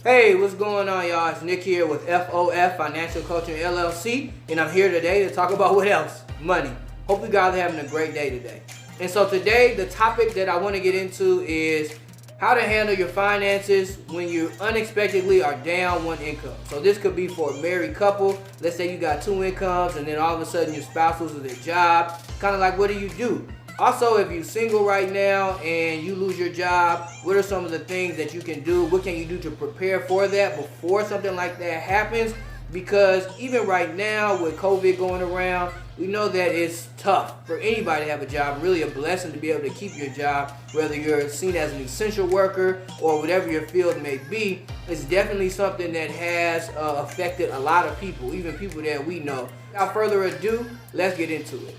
Hey, what's going on, y'all? It's Nick here with F.O.F Financial Coaching LLC, and I'm here today to talk about what else? Money. Hope you guys are having a great day today. And so today, the topic that I want to get into is how to handle your finances when you unexpectedly are down one income. So this could be for a married couple. Let's say you got two incomes, and then all of a sudden your spouse loses their job. Kind of like, what do you do? Also, if you're single right now and you lose your job, what are some of the things that you can do? What can you do to prepare for that before something like that happens? Because even right now with COVID going around, we know that it's tough for anybody to have a job. Really a blessing to be able to keep your job, whether you're seen as an essential worker or whatever your field may be. It's definitely something that has affected a lot of people, even people that we know. Without further ado, let's get into it.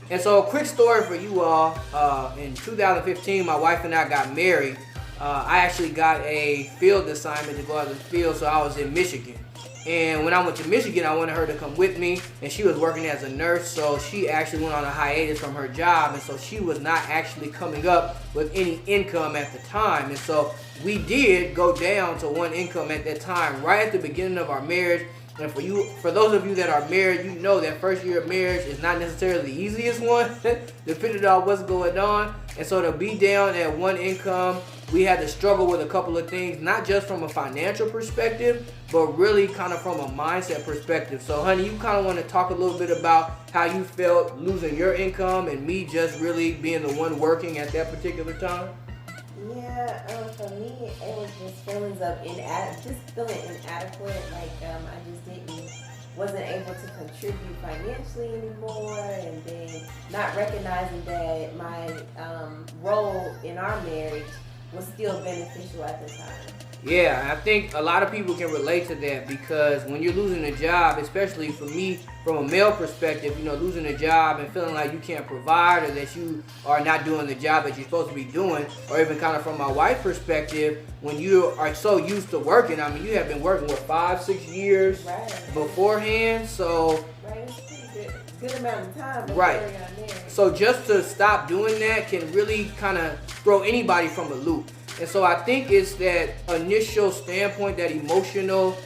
And so a quick story for you all. In 2015, my wife and I got married. I actually got a field assignment to go out to the field, so I was in Michigan. And when I went to Michigan, I wanted her to come with me, and she was working as a nurse, so she actually went on a hiatus from her job, and so she was not actually coming up with any income at the time. And so we did go down to one income at that time, right at the beginning of our marriage. And for those of you that are married, you know that first year of marriage is not necessarily the easiest one, depending on what's going on. And so to be down at one income, we had to struggle with a couple of things, not just from a financial perspective, but really kind of from a mindset perspective. So honey, you kind of want to talk a little bit about how you felt losing your income and me just really being the one working at that particular time? Yeah, for me, it was just feelings of just feeling inadequate. Like I just wasn't able to contribute financially anymore, and then not recognizing that my role in our marriage was still beneficial at the time. Yeah, I think a lot of people can relate to that, because when you're losing a job, especially for me, from a male perspective, you know, losing a job and feeling like you can't provide, or that you are not doing the job that you're supposed to be doing, or even kind of from my wife's perspective, when you are so used to working, I mean, you have been working, 5-6 years beforehand, so... Right, it's pretty good amount of time before right. we got married. So just to stop doing that can really kind of throw anybody from a loop. And so I think it's that initial standpoint, that emotional,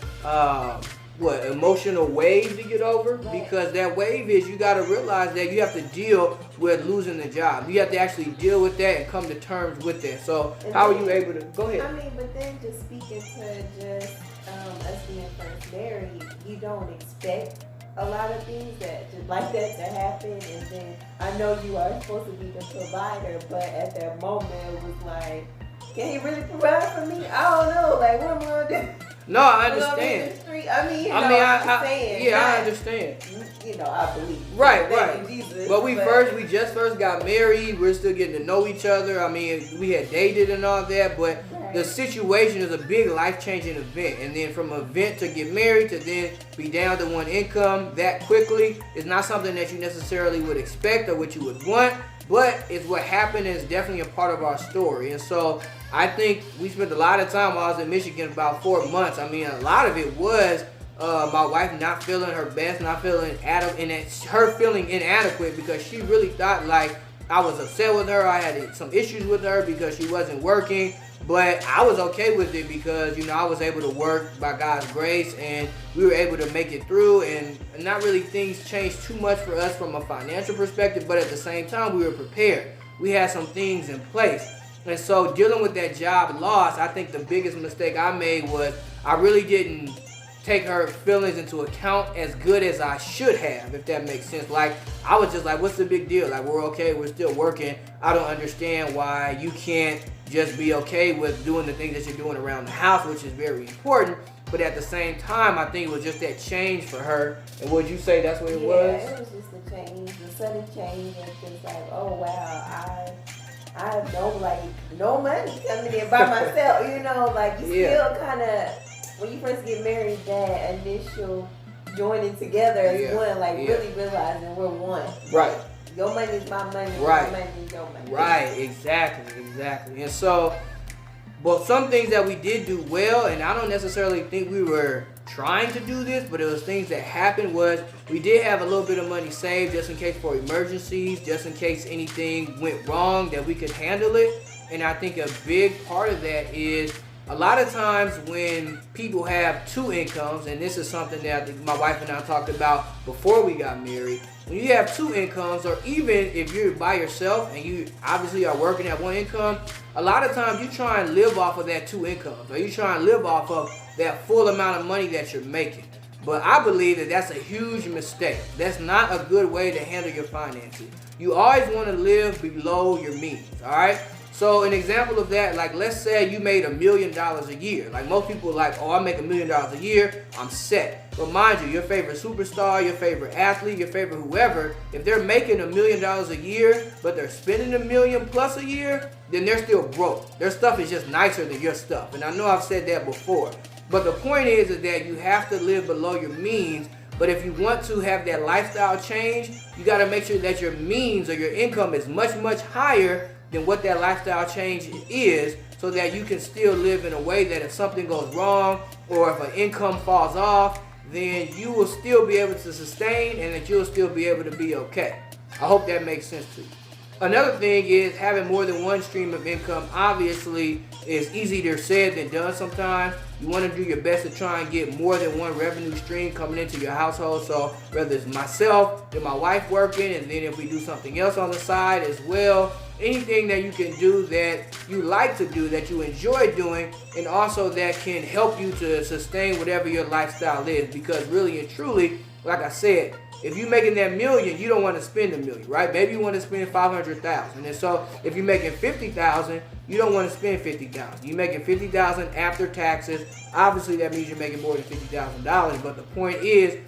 emotional wave to get over. Right. Because that wave is, you got to realize that you have to deal with losing the job. You have to actually deal with that and come to terms with that. So how are you able to, go ahead. I mean, but then just speaking to just us being first married, you don't expect a lot of things like that to happen, and then I know you are supposed to be the provider, but at that moment it was like, can he really provide for me? I don't know. Like, what am I gonna do? No, I understand. I mean, I understand. You know, I believe. Right. Jesus, but we just first got married. We're still getting to know each other. I mean, we had dated and all that, but the situation is a big life-changing event. And then from an event to get married to then be down to one income that quickly is not something that you necessarily would expect or what you would want. But it's what happened, and it's definitely a part of our story. And so I think we spent a lot of time while I was in Michigan, about 4 months. I mean, a lot of it was my wife not feeling her best, not feeling her feeling inadequate, because she really thought like I was upset with her. I had some issues with her because she wasn't working. But I was okay with it because, you know, I was able to work by God's grace, and we were able to make it through, and not really things changed too much for us from a financial perspective, but at the same time we were prepared. We had some things in place. And so dealing with that job loss, I think the biggest mistake I made was I really didn't take her feelings into account as good as I should have, if that makes sense. Like, I was just like, what's the big deal? Like, we're okay, we're still working. I don't understand why you can't just be okay with doing the things that you're doing around the house, which is very important. But at the same time, I think it was just that change for her. And would you say that's what it was? Yeah, it was just a change, a sudden change. And just like, oh wow, I have no money coming in by myself. You know, like you still kind of, when you first get married, that initial joining together as one, like really realizing we're one. Right. Your money is my money. Right. My money is your money. Right. Exactly. And so, but some things that we did do well, and I don't necessarily think we were trying to do this, but it was things that happened, was we did have a little bit of money saved just in case for emergencies, just in case anything went wrong, that we could handle it. And I think a big part of that is A lot of times when people have two incomes, and this is something that my wife and I talked about before we got married, when you have two incomes, or even if you're by yourself and you obviously are working at one income, a lot of times you try and live off of that two incomes, or you try and live off of that full amount of money that you're making. But I believe that that's a huge mistake. That's not a good way to handle your finances. You always want to live below your means, all right? So an example of that, like let's say you made $1 million a year. Like most people are like, oh, I make $1 million a year, I'm set. But mind you, your favorite superstar, your favorite athlete, your favorite whoever, if they're making $1 million a year, but they're spending $1 million plus a year, then they're still broke. Their stuff is just nicer than your stuff. And I know I've said that before. But the point is that you have to live below your means. But if you want to have that lifestyle change, you got to make sure that your means or your income is much, much higher than what that lifestyle change is, so that you can still live in a way that if something goes wrong or if an income falls off, then you will still be able to sustain and that you'll still be able to be okay. I hope that makes sense to you. Another thing is having more than one stream of income obviously is easier said than done sometimes. You want to do your best to try and get more than one revenue stream coming into your household. So whether it's myself and my wife working, and then if we do something else on the side as well, anything that you can do that you like to do, that you enjoy doing, and also that can help you to sustain whatever your lifestyle is. Because really and truly, like I said, if you're making that $1 million, you don't want to spend $1 million, right? Maybe you want to spend $500,000. And so if you're making $50,000, you don't want to spend $50,000. You're making $50,000 after taxes. Obviously, that means you're making more than $50,000. But the point is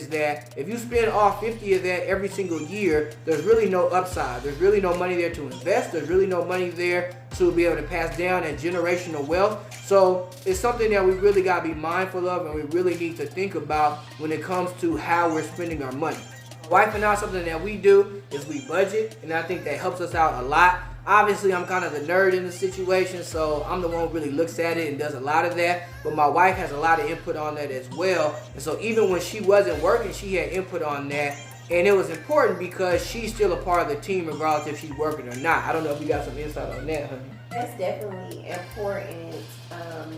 that if you spend all 50 of that every single year, there's really no upside. There's really no money there to invest. There's really no money there to be able to pass down that generational wealth. So it's something that we really got to be mindful of, and we really need to think about when it comes to how we're spending our money. My wife and I, something that we do is we budget, and I think that helps us out a lot. Obviously, I'm kind of the nerd in the situation, so I'm the one who really looks at it and does a lot of that. But my wife has a lot of input on that as well. And so even when she wasn't working, she had input on that. And it was important because she's still a part of the team regardless if she's working or not. I don't know if you got some insight on that, honey. That's definitely important,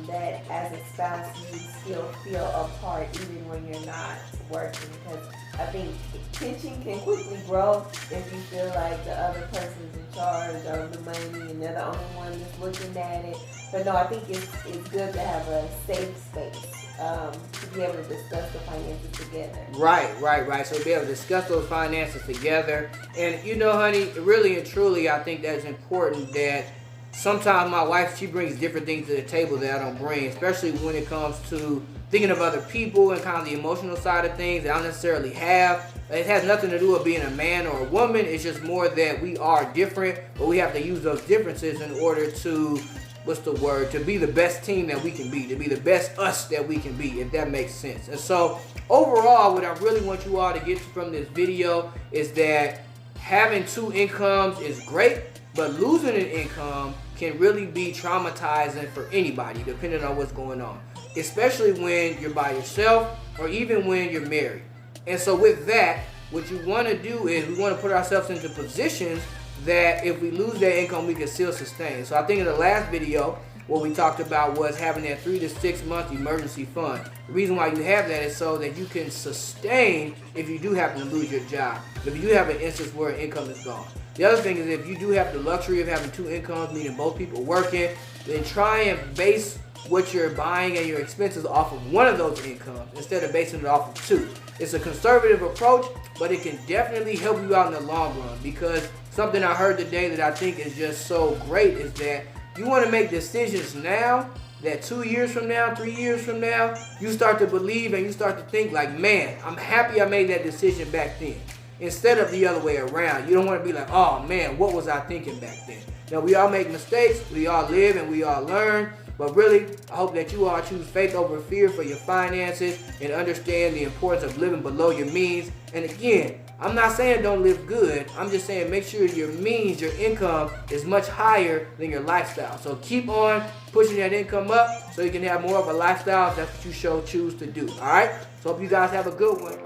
that as a spouse you still feel a part even when you're not working, because I think tension can quickly grow if you feel like the other person's in charge of the money and they're the only one that's looking at it. But no, I think it's good to have a safe space to be able to discuss the finances together. Right. So be able to discuss those finances together. And you know, honey, really and truly, I think that's important that sometimes my wife, she brings different things to the table that I don't bring, especially when it comes to thinking of other people and kind of the emotional side of things that I don't necessarily have. It has nothing to do with being a man or a woman. It's just more that we are different, but we have to use those differences in order to, to be the best team that we can be, to be the best us that we can be, if that makes sense. And so overall, what I really want you all to get from this video is that having two incomes is great, but losing an income can really be traumatizing for anybody, depending on what's going on, especially when you're by yourself or even when you're married. And so with that, what you want to do is we want to put ourselves into positions that if we lose that income, we can still sustain. So I think in the last video, what we talked about was having that 3 to 6 month emergency fund. The reason why you have that is so that you can sustain if you do happen to lose your job, if you do have an instance where income is gone. The other thing is if you do have the luxury of having two incomes, meaning both people working, then try and base what you're buying and your expenses off of one of those incomes instead of basing it off of two. It's a conservative approach, but it can definitely help you out in the long run, because something I heard today that I think is just so great is that you want to make decisions now that 2 years from now, 3 years from now, you start to believe and you start to think like, man, I'm happy I made that decision back then. Instead of the other way around. You don't want to be like, oh man, what was I thinking back then? Now, we all make mistakes, we all live and we all learn, but really, I hope that you all choose faith over fear for your finances and understand the importance of living below your means. And again, I'm not saying don't live good, I'm just saying make sure your means, your income is much higher than your lifestyle. So keep on pushing that income up so you can have more of a lifestyle if that's what you choose to do, all right? So hope you guys have a good one.